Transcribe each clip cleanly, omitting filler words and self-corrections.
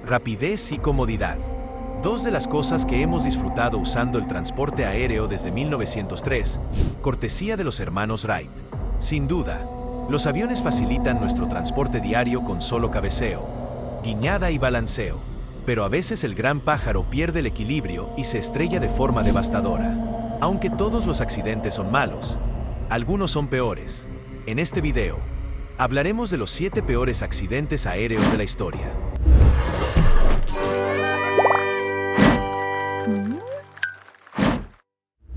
Rapidez y comodidad. Dos de las cosas que hemos disfrutado usando el transporte aéreo desde 1903, cortesía de los hermanos Wright. Sin duda, los aviones facilitan nuestro transporte diario con solo cabeceo, guiñada y balanceo, pero a veces el gran pájaro pierde el equilibrio y se estrella de forma devastadora. Aunque todos los accidentes son malos, algunos son peores. En este video, hablaremos de los 7 peores accidentes aéreos de la historia.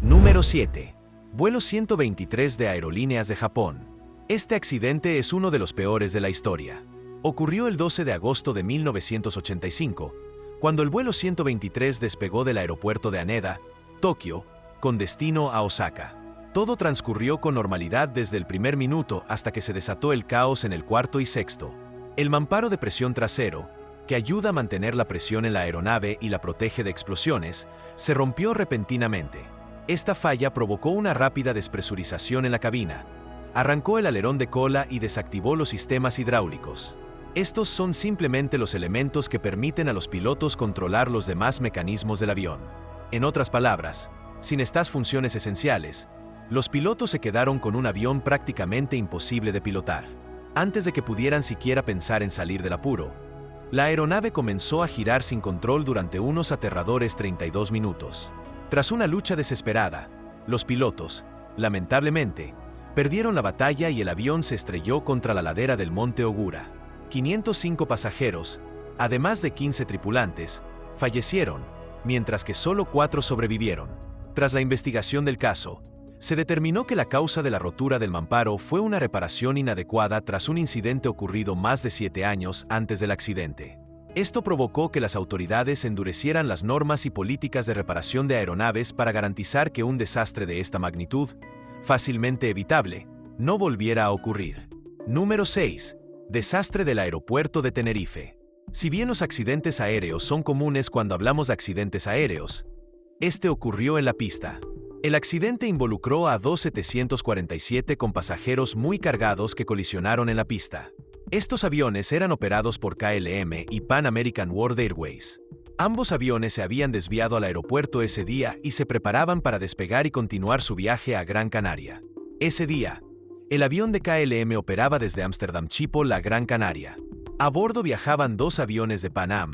Número 7. Vuelo 123 de Aerolíneas de Japón. Este accidente es uno de los peores de la historia. Ocurrió el 12 de agosto de 1985, cuando el vuelo 123 despegó del aeropuerto de Haneda, Tokio, con destino a Osaka. Todo transcurrió con normalidad desde el primer minuto hasta que se desató el caos en el cuarto y sexto. El mamparo de presión trasero, que ayuda a mantener la presión en la aeronave y la protege de explosiones, se rompió repentinamente. Esta falla provocó una rápida despresurización en la cabina, arrancó el alerón de cola y desactivó los sistemas hidráulicos. Estos son simplemente los elementos que permiten a los pilotos controlar los demás mecanismos del avión. En otras palabras, sin estas funciones esenciales, los pilotos se quedaron con un avión prácticamente imposible de pilotar. Antes de que pudieran siquiera pensar en salir del apuro, la aeronave comenzó a girar sin control durante unos aterradores 32 minutos. Tras una lucha desesperada, los pilotos, lamentablemente, perdieron la batalla y el avión se estrelló contra la ladera del monte Ogura. 505 pasajeros, además de 15 tripulantes, fallecieron, mientras que solo 4 sobrevivieron. Tras la investigación del caso, se determinó que la causa de la rotura del mamparo fue una reparación inadecuada tras un incidente ocurrido más de 7 años antes del accidente. Esto provocó que las autoridades endurecieran las normas y políticas de reparación de aeronaves para garantizar que un desastre de esta magnitud, fácilmente evitable, no volviera a ocurrir. Número 6. Desastre del aeropuerto de Tenerife. Si bien los accidentes aéreos son comunes cuando hablamos de accidentes aéreos, este ocurrió en la pista. El accidente involucró a dos 747 con pasajeros muy cargados que colisionaron en la pista. Estos aviones eran operados por KLM y Pan American World Airways. Ambos aviones se habían desviado al aeropuerto ese día y se preparaban para despegar y continuar su viaje a Gran Canaria. Ese día, el avión de KLM operaba desde Amsterdam Schiphol a Gran Canaria. A bordo viajaban 2 aviones de Pan Am,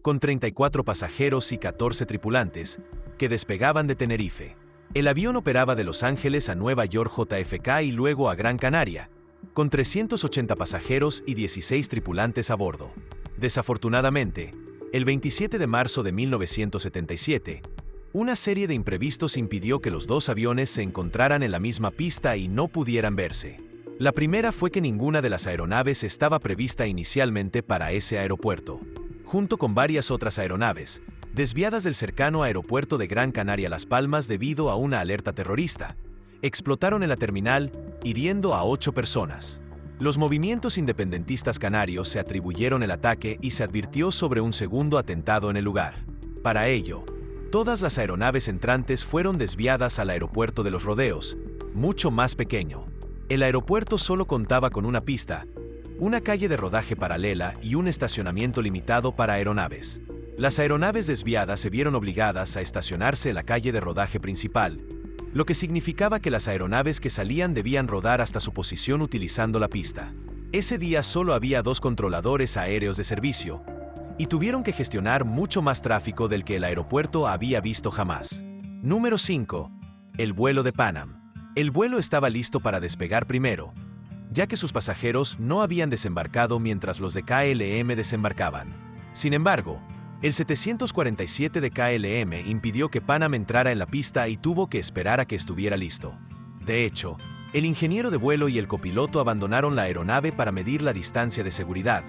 con 34 pasajeros y 14 tripulantes, que despegaban de Tenerife. El avión operaba de Los Ángeles a Nueva York JFK y luego a Gran Canaria, con 380 pasajeros y 16 tripulantes a bordo. Desafortunadamente, el 27 de marzo de 1977, una serie de imprevistos impidió que los 2 aviones se encontraran en la misma pista y no pudieran verse. La primera fue que ninguna de las aeronaves estaba prevista inicialmente para ese aeropuerto. Junto con varias otras aeronaves, desviadas del cercano aeropuerto de Gran Canaria Las Palmas debido a una alerta terrorista, explotaron en la terminal, hiriendo a 8 personas. Los movimientos independentistas canarios se atribuyeron el ataque y se advirtió sobre un segundo atentado en el lugar. Para ello, todas las aeronaves entrantes fueron desviadas al aeropuerto de Los Rodeos, mucho más pequeño. El aeropuerto solo contaba con una pista, una calle de rodaje paralela y un estacionamiento limitado para aeronaves. Las aeronaves desviadas se vieron obligadas a estacionarse en la calle de rodaje principal, lo que significaba que las aeronaves que salían debían rodar hasta su posición utilizando la pista. Ese día solo había 2 controladores aéreos de servicio, y tuvieron que gestionar mucho más tráfico del que el aeropuerto había visto jamás. Número 5. El vuelo de Pan Am. El vuelo estaba listo para despegar primero, ya que sus pasajeros no habían desembarcado mientras los de KLM desembarcaban. Sin embargo, el 747 de KLM impidió que Pan Am entrara en la pista y tuvo que esperar a que estuviera listo. De hecho, el ingeniero de vuelo y el copiloto abandonaron la aeronave para medir la distancia de seguridad,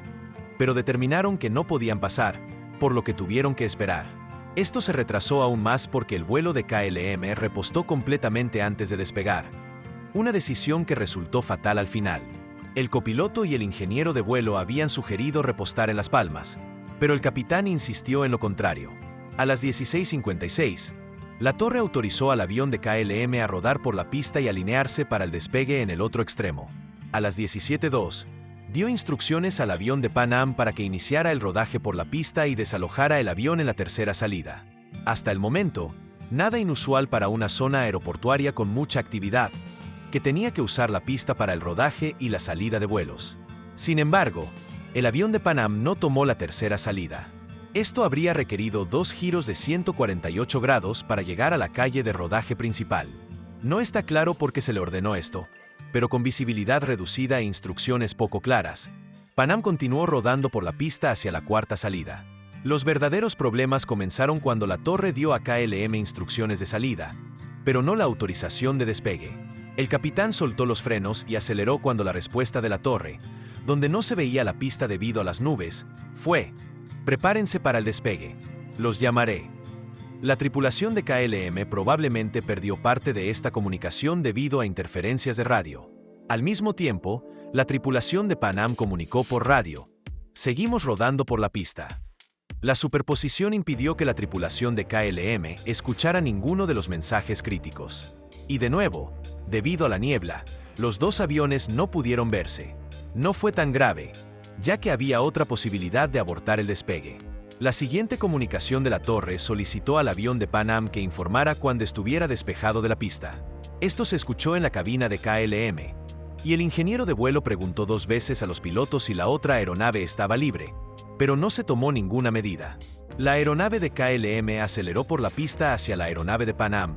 pero determinaron que no podían pasar, por lo que tuvieron que esperar. Esto se retrasó aún más porque el vuelo de KLM repostó completamente antes de despegar, una decisión que resultó fatal al final. El copiloto y el ingeniero de vuelo habían sugerido repostar en Las Palmas, pero el capitán insistió en lo contrario. A las 16:56, la torre autorizó al avión de KLM a rodar por la pista y alinearse para el despegue en el otro extremo. A las 17:02, dio instrucciones al avión de Pan Am para que iniciara el rodaje por la pista y desalojara el avión en la tercera salida. Hasta el momento, nada inusual para una zona aeroportuaria con mucha actividad, que tenía que usar la pista para el rodaje y la salida de vuelos. Sin embargo, el avión de Pan Am no tomó la tercera salida. Esto habría requerido 2 giros de 148 grados para llegar a la calle de rodaje principal. No está claro por qué se le ordenó esto, pero con visibilidad reducida e instrucciones poco claras, Pan Am continuó rodando por la pista hacia la cuarta salida. Los verdaderos problemas comenzaron cuando la torre dio a KLM instrucciones de salida, pero no la autorización de despegue. El capitán soltó los frenos y aceleró cuando la respuesta de la torre, donde no se veía la pista debido a las nubes, fue: «Prepárense para el despegue. Los llamaré». La tripulación de KLM probablemente perdió parte de esta comunicación debido a interferencias de radio. Al mismo tiempo, la tripulación de Pan Am comunicó por radio: «Seguimos rodando por la pista». La superposición impidió que la tripulación de KLM escuchara ninguno de los mensajes críticos. Y de nuevo, debido a la niebla, los dos aviones no pudieron verse. No fue tan grave, ya que había otra posibilidad de abortar el despegue. La siguiente comunicación de la torre solicitó al avión de Pan Am que informara cuando estuviera despejado de la pista. Esto se escuchó en la cabina de KLM, y el ingeniero de vuelo preguntó 2 veces a los pilotos si la otra aeronave estaba libre, pero no se tomó ninguna medida. La aeronave de KLM aceleró por la pista hacia la aeronave de Pan Am,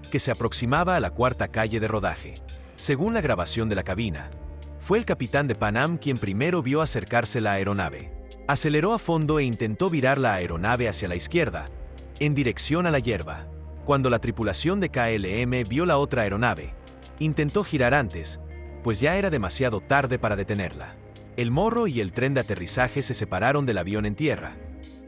que se aproximaba a la cuarta calle de rodaje. Según la grabación de la cabina, fue el capitán de Pan Am quien primero vio acercarse la aeronave. Aceleró a fondo e intentó virar la aeronave hacia la izquierda, en dirección a la hierba. Cuando la tripulación de KLM vio la otra aeronave, intentó girar antes, pues ya era demasiado tarde para detenerla. El morro y el tren de aterrizaje se separaron del avión en tierra,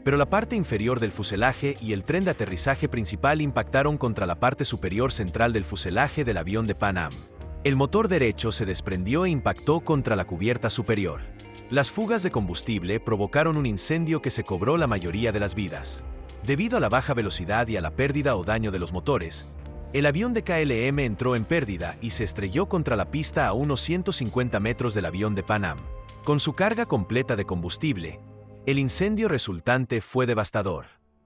pero la parte inferior del fuselaje y el tren de aterrizaje principal impactaron contra la parte superior central del fuselaje del avión de Pan Am. El motor derecho se desprendió e impactó contra la cubierta superior. Las fugas de combustible provocaron un incendio que se cobró la mayoría de las vidas. Debido a la baja velocidad y a la pérdida o daño de los motores, el avión de KLM entró en pérdida y se estrelló contra la pista a unos 150 metros del avión de Pan Am. Con su carga completa de combustible, el incendio resultante fue devastador.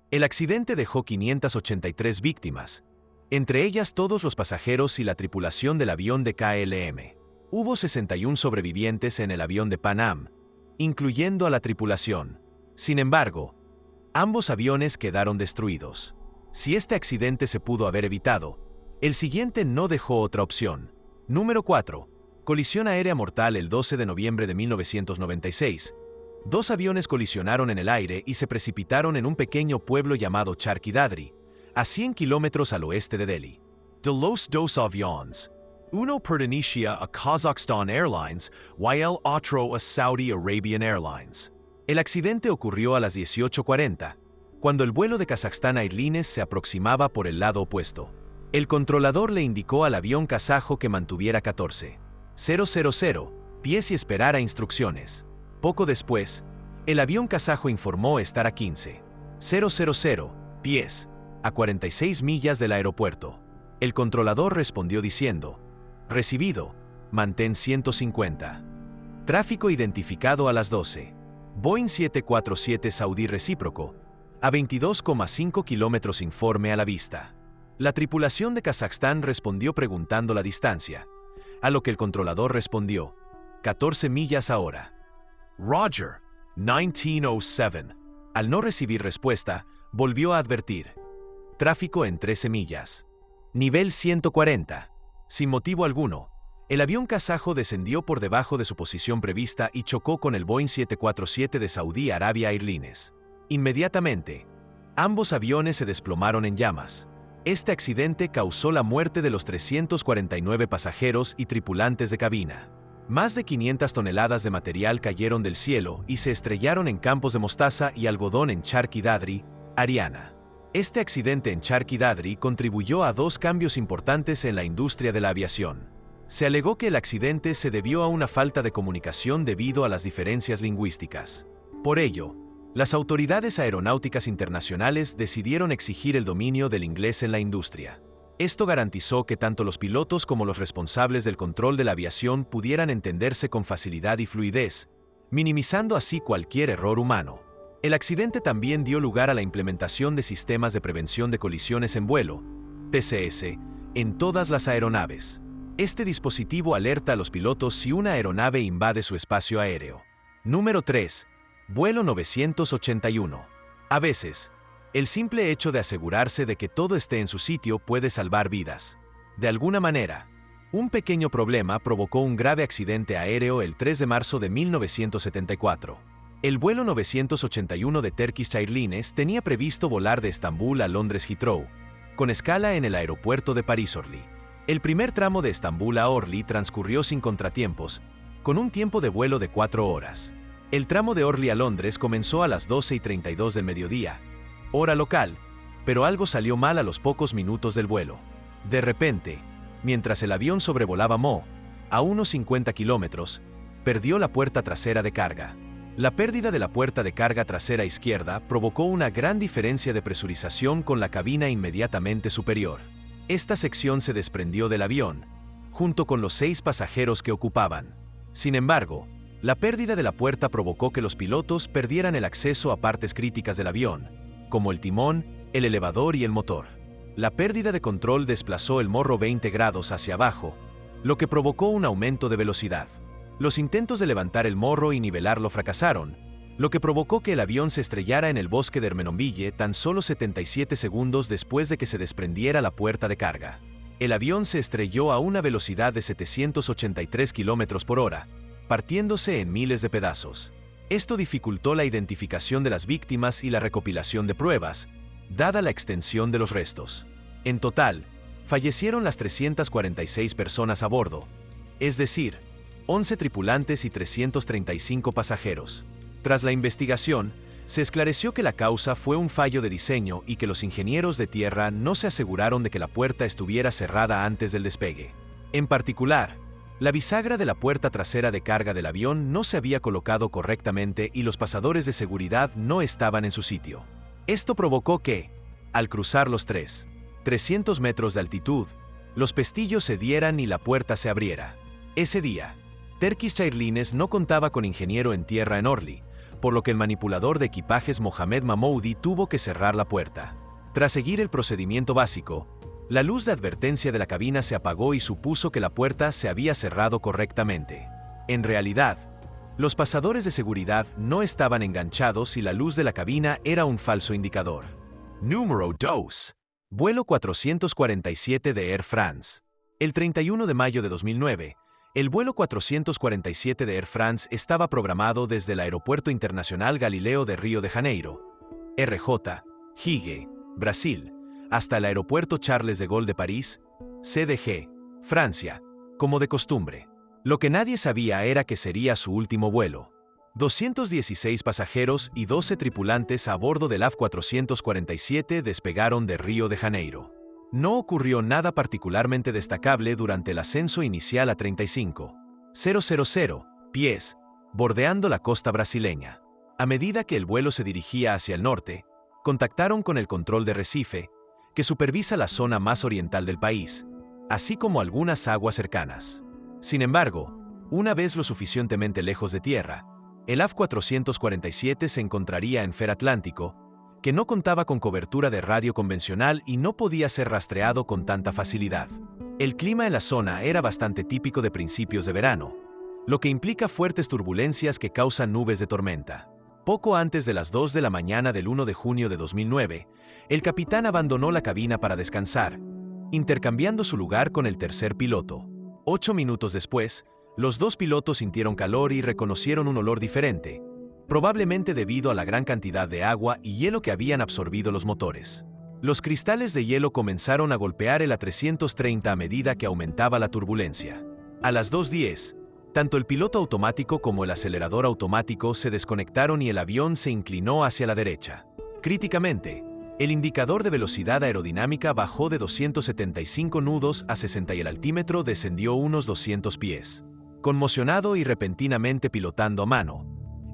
El accidente dejó 583 víctimas, entre ellas todos los pasajeros y la tripulación del avión de KLM. Hubo 61 sobrevivientes en el avión de Pan Am, incluyendo a la tripulación. Sin embargo, ambos aviones quedaron destruidos. Si este accidente se pudo haber evitado, el siguiente no dejó otra opción. Número 4. Colisión aérea mortal el 12 de noviembre de 1996. 2 aviones colisionaron en el aire y se precipitaron en un pequeño pueblo llamado Charkhi Dadri, a 100 kilómetros al oeste de Delhi. De los dos aviones, uno pertenecía a Kazakhstan Airlines y el otro a Saudi Arabian Airlines. El accidente ocurrió a las 18:40, cuando el vuelo de Kazakhstan Airlines se aproximaba por el lado opuesto. El controlador le indicó al avión kazajo que mantuviera 14,000 pies y esperara instrucciones. Poco después, el avión kazajo informó estar a 15,000 pies, a 46 millas del aeropuerto. El controlador respondió diciendo: «Recibido, mantén 150. Tráfico identificado a las 12. Boeing 747 Saudí recíproco, a 22,5 kilómetros informe a la vista». La tripulación de Kazajstán respondió preguntando la distancia, a lo que el controlador respondió: 14 millas ahora. Roger, 1907. Al no recibir respuesta, volvió a advertir: tráfico en 13 millas. Nivel 140. Sin motivo alguno, el avión kazajo descendió por debajo de su posición prevista y chocó con el Boeing 747 de Saudi Arabia Airlines. Inmediatamente, ambos aviones se desplomaron en llamas. Este accidente causó la muerte de los 349 pasajeros y tripulantes de cabina. Más de 500 toneladas de material cayeron del cielo y se estrellaron en campos de mostaza y algodón en Charkhi Dadri, Haryana. Este accidente en Charkhi Dadri contribuyó a 2 cambios importantes en la industria de la aviación. Se alegó que el accidente se debió a una falta de comunicación debido a las diferencias lingüísticas. Por ello, las autoridades aeronáuticas internacionales decidieron exigir el dominio del inglés en la industria. Esto garantizó que tanto los pilotos como los responsables del control de la aviación pudieran entenderse con facilidad y fluidez, minimizando así cualquier error humano. El accidente también dio lugar a la implementación de sistemas de prevención de colisiones en vuelo, TCS, en todas las aeronaves. Este dispositivo alerta a los pilotos si una aeronave invade su espacio aéreo. Número 3. Vuelo 981. A veces, el simple hecho de asegurarse de que todo esté en su sitio puede salvar vidas. De alguna manera, un pequeño problema provocó un grave accidente aéreo el 3 de marzo de 1974. El vuelo 981 de Turkish Airlines tenía previsto volar de Estambul a Londres Heathrow, con escala en el aeropuerto de París-Orly. El primer tramo de Estambul a Orly transcurrió sin contratiempos, con un tiempo de vuelo de 4 horas. El tramo de Orly a Londres comenzó a las 12:32 del mediodía, hora local, pero algo salió mal a los pocos minutos del vuelo. De repente, mientras el avión sobrevolaba Mo, a unos 50 kilómetros, perdió la puerta trasera de carga. La pérdida de la puerta de carga trasera izquierda provocó una gran diferencia de presurización con la cabina inmediatamente superior. Esta sección se desprendió del avión, junto con los 6 pasajeros que ocupaban. Sin embargo, la pérdida de la puerta provocó que los pilotos perdieran el acceso a partes críticas del avión, como el timón, el elevador y el motor. La pérdida de control desplazó el morro 20 grados hacia abajo, lo que provocó un aumento de velocidad. Los intentos de levantar el morro y nivelarlo fracasaron, lo que provocó que el avión se estrellara en el bosque de Ermenonville tan solo 77 segundos después de que se desprendiera la puerta de carga. El avión se estrelló a una velocidad de 783 km por hora, partiéndose en miles de pedazos. Esto dificultó la identificación de las víctimas y la recopilación de pruebas, dada la extensión de los restos. En total, fallecieron las 346 personas a bordo, es decir, 11 tripulantes y 335 pasajeros. Tras la investigación, se esclareció que la causa fue un fallo de diseño y que los ingenieros de tierra no se aseguraron de que la puerta estuviera cerrada antes del despegue. En particular, la bisagra de la puerta trasera de carga del avión no se había colocado correctamente y los pasadores de seguridad no estaban en su sitio. Esto provocó que, al cruzar los 300 metros de altitud, los pestillos cedieran y la puerta se abriera. Ese día, Turkish Airlines no contaba con ingeniero en tierra en Orly, por lo que el manipulador de equipajes Mohamed Mahmoudi tuvo que cerrar la puerta. Tras seguir el procedimiento básico, la luz de advertencia de la cabina se apagó y supuso que la puerta se había cerrado correctamente. En realidad, los pasadores de seguridad no estaban enganchados y la luz de la cabina era un falso indicador. Número 2. Vuelo 447 de Air France. El 31 de mayo de 2009, el vuelo 447 de Air France estaba programado desde el Aeropuerto Internacional Galileo de Río de Janeiro, RJ, Higue, Brasil, hasta el Aeropuerto Charles de Gaulle de París, CDG, Francia, como de costumbre. Lo que nadie sabía era que sería su último vuelo. 216 pasajeros y 12 tripulantes a bordo del AF 447 despegaron de Río de Janeiro. No ocurrió nada particularmente destacable durante el ascenso inicial a 35,000 pies, bordeando la costa brasileña. A medida que el vuelo se dirigía hacia el norte, contactaron con el control de Recife, que supervisa la zona más oriental del país, así como algunas aguas cercanas. Sin embargo, una vez lo suficientemente lejos de tierra, el AF 447 se encontraría en Fer Atlántico, que no contaba con cobertura de radio convencional y no podía ser rastreado con tanta facilidad. El clima en la zona era bastante típico de principios de verano, lo que implica fuertes turbulencias que causan nubes de tormenta. Poco antes de las 2 de la mañana del 1 de junio de 2009, el capitán abandonó la cabina para descansar, intercambiando su lugar con el tercer piloto. 8 minutos después, los dos pilotos sintieron calor y reconocieron un olor diferente, probablemente debido a la gran cantidad de agua y hielo que habían absorbido los motores. Los cristales de hielo comenzaron a golpear el A330 a medida que aumentaba la turbulencia. A las 2:10, tanto el piloto automático como el acelerador automático se desconectaron y el avión se inclinó hacia la derecha. Críticamente, el indicador de velocidad aerodinámica bajó de 275 nudos a 60 y el altímetro descendió unos 200 pies. Conmocionado y repentinamente pilotando a mano,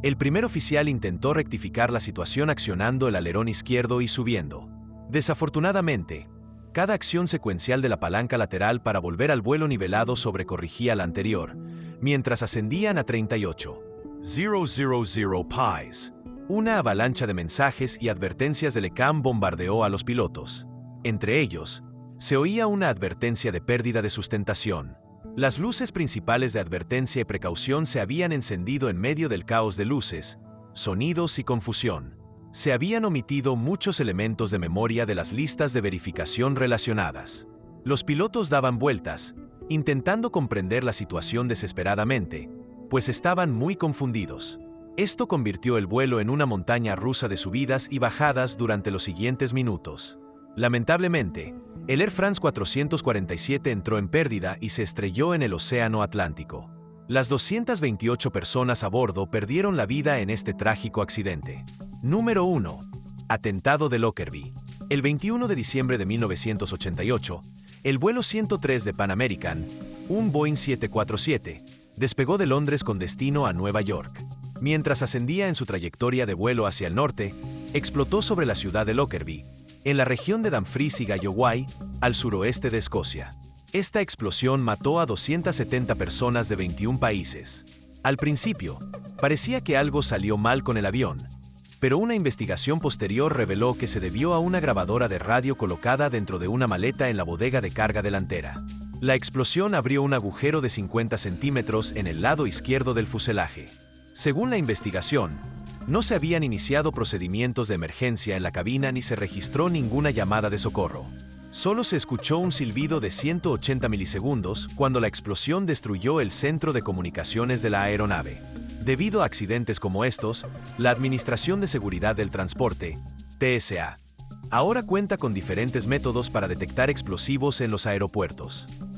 el primer oficial intentó rectificar la situación accionando el alerón izquierdo y subiendo. Desafortunadamente, Cada acción secuencial de la palanca lateral para volver al vuelo nivelado sobrecorrigía la anterior, mientras ascendían a 38,000 pies. Una avalancha de mensajes y advertencias del ECAM bombardeó a los pilotos. Entre ellos, se oía una advertencia de pérdida de sustentación. Las luces principales de advertencia y precaución se habían encendido en medio del caos de luces, sonidos y confusión. Se habían omitido muchos elementos de memoria de las listas de verificación relacionadas. Los pilotos daban vueltas, intentando comprender la situación desesperadamente, pues estaban muy confundidos. Esto convirtió el vuelo en una montaña rusa de subidas y bajadas durante los siguientes minutos. Lamentablemente, el Air France 447 entró en pérdida y se estrelló en el Océano Atlántico. Las 228 personas a bordo perdieron la vida en este trágico accidente. Número 1. Atentado de Lockerbie. El 21 de diciembre de 1988, el vuelo 103 de Pan American, un Boeing 747, despegó de Londres con destino a Nueva York. Mientras ascendía en su trayectoria de vuelo hacia el norte, explotó sobre la ciudad de Lockerbie, en la región de Dumfries y Galloway, al suroeste de Escocia. Esta explosión mató a 270 personas de 21 países. Al principio, parecía que algo salió mal con el avión, pero una investigación posterior reveló que se debió a una grabadora de radio colocada dentro de una maleta en la bodega de carga delantera. La explosión abrió un agujero de 50 centímetros en el lado izquierdo del fuselaje. Según la investigación, no se habían iniciado procedimientos de emergencia en la cabina ni se registró ninguna llamada de socorro. Solo se escuchó un silbido de 180 milisegundos cuando la explosión destruyó el centro de comunicaciones de la aeronave. Debido a accidentes como estos, la Administración de Seguridad del Transporte, TSA, ahora cuenta con diferentes métodos para detectar explosivos en los aeropuertos.